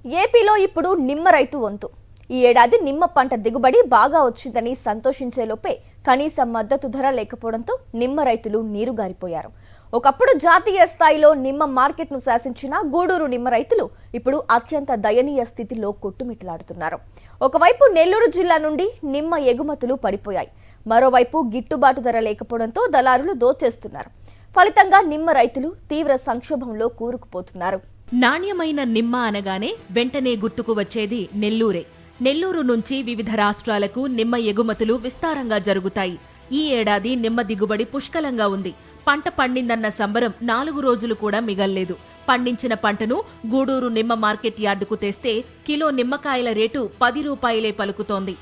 ఏపీలో ఇప్పుడు నిమ్మ రైతు వంతు. ఈ ఏడాది నిమ్మ పంట దిగుబడి బాగా వచ్చిందని సంతోషించే లోపే కనీస మద్దతు ధర లేకపోవడంతో నిమ్మ రైతులు నీరుగారిపోయారు. ఒకప్పుడు జాతీయ స్థాయిలో నిమ్మ మార్కెట్ను శాసించిన గూడూరు నిమ్మ రైతులు ఇప్పుడు అత్యంత దయనీయ స్థితిలో కొట్టుమిట్టలాడుతున్నారు. ఒకవైపు నెల్లూరు జిల్లా నుండి నిమ్మ ఎగుమతులు పడిపోయాయి. మరోవైపు గిట్టుబాటు ధర లేకపోవడంతో దళారులు దోచేస్తున్నారు. ఫలితంగా నిమ్మ రైతులు తీవ్ర సంక్షోభంలో కూరుకుపోతున్నారు. నాణ్యమైన నిమ్మ అనగానే వెంటనే గుర్తుకు వచ్చేది నెల్లూరే. నెల్లూరు నుంచి వివిధ రాష్ట్రాలకు నిమ్మ ఎగుమతులు విస్తారంగా జరుగుతాయి. ఈ ఏడాది నిమ్మ దిగుబడి పుష్కలంగా ఉంది. పంట పండిందన్న సంబరం 4 రోజులు కూడా మిగల్లేదు. పండించిన పంటను గూడూరు నిమ్మ మార్కెట్ యార్డుకు తెస్తే కిలో నిమ్మకాయల రేటు 10 రూపాయలే పలుకుతోంది.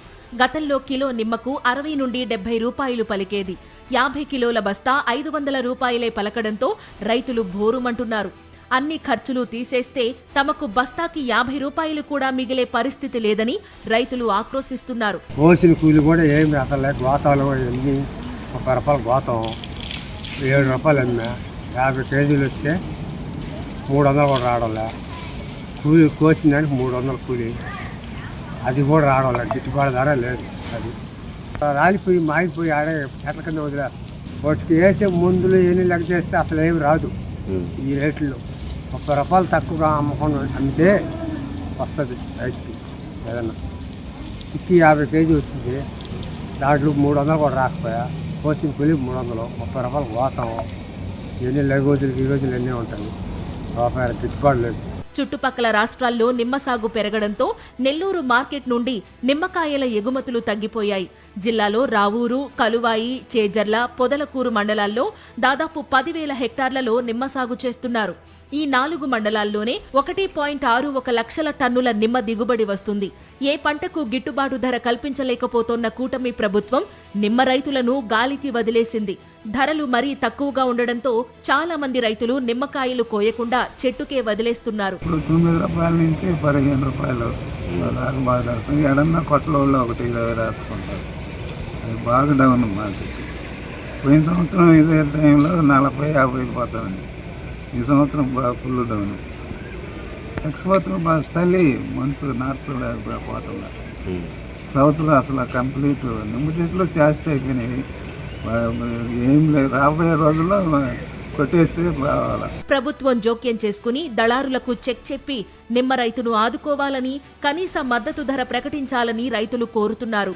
గతంలో కిలో నిమ్మకు 60 నుండి 70 రూపాయలు పలికేది. 50 కిలోల బస్తా 500 రూపాయలే పలకడంతో రైతులు భోరుమంటున్నారు. అన్ని ఖర్చులు తీసేస్తే తమకు బస్తాకి 50 రూపాయలు కూడా మిగిలే పరిస్థితి లేదని రైతులు ఆక్రోశిస్తున్నారు. కోసిన కూలి కూడా ఏమి అసలు గోతాలు ఎన్ని 1 రూపాయలు గోతం 7 రూపాయలు అమ్మా. 50 కేజీలు వస్తే 300 కూడా రావడంలే. కూలి కోసిన దానికి 300 కూలి, అది కూడా రావడంలే. గిట్టుబాటు ధర లేదు. అది రాలిపోయి మాగిపోయి ఆడే చెట్ల కింద వదిలేరు. వాటికి వేసే మందులు ఎన్ని లెక్క చేస్తే అసలు ఏమి రాదు. ఈ రేట్లో 1 రూపాయలు తక్కువగా అమ్మితే వస్తుంది రైతుకి. ఏదన్నా ఇక్కి 50 కేజీ వచ్చింది, దాంట్లో 300 కూడా రాకపోయా. కోసిన కూలి 300, 30 రూపాయలు పోతాం. ఎన్ని లగోజులు ఈ రోజులు ఎన్ని ఉంటాయి. రూపాయలు గిట్టుబాటు లేదు. చుట్టుపక్కల రాష్ట్రాల్లో నిమ్మ సాగు పెరగడంతో నెల్లూరు మార్కెట్ నుండి నిమ్మకాయల ఎగుమతులు తగ్గిపోయాయి. జిల్లాలో రావూరు, కలువాయి, చేజర్ల, పొదలకూరు మండలాల్లో దాదాపు 10,000 హెక్టార్లలో నిమ్మ సాగు చేస్తున్నారు. ఈ 4 మండలాల్లోనే 1.61 లక్షల టన్నుల నిమ్మ దిగుబడి వస్తుంది. ఏ పంటకు గిట్టుబాటు ధర కల్పించలేకపోతున్న కూటమి ప్రభుత్వం నిమ్మ రైతులను గాలికి వదిలేసింది. ధరలు మరీ తక్కువగా ఉండడంతో చాలా మంది రైతులు నిమ్మకాయలు కోయకుండా చెట్టుకే వదిలేస్తున్నారు. 9 రూపాయల నుంచి 15 రూపాయలు ఎడన్నా కొట్టలో 1 రాసుకుంటారు. అది బాగా డౌన్ మార్కెట్. పోయిన సంవత్సరం ఇదే టైంలో 40-50 పోతుంది. ఈ సంవత్సరం బాగా ఫుల్ డౌన్. ఎక్స్పోర్ట్లు బాగా చలి, మంచు, నార్త్ పోతుంది. సౌత్లో అసలు కంప్లీట్ నిమ్మ చెట్లు చేస్తే అయిపోయినాయి. ఏం లేదు, రాబోయే రోజుల్లో కొట్టేసి రావాలి. ప్రభుత్వం జోక్యం చేసుకుని దళారులకు చెక్ చెప్పి నిమ్మ రైతును ఆదుకోవాలని, కనీస మద్దతు ధర ప్రకటించాలని రైతులు కోరుతున్నారు.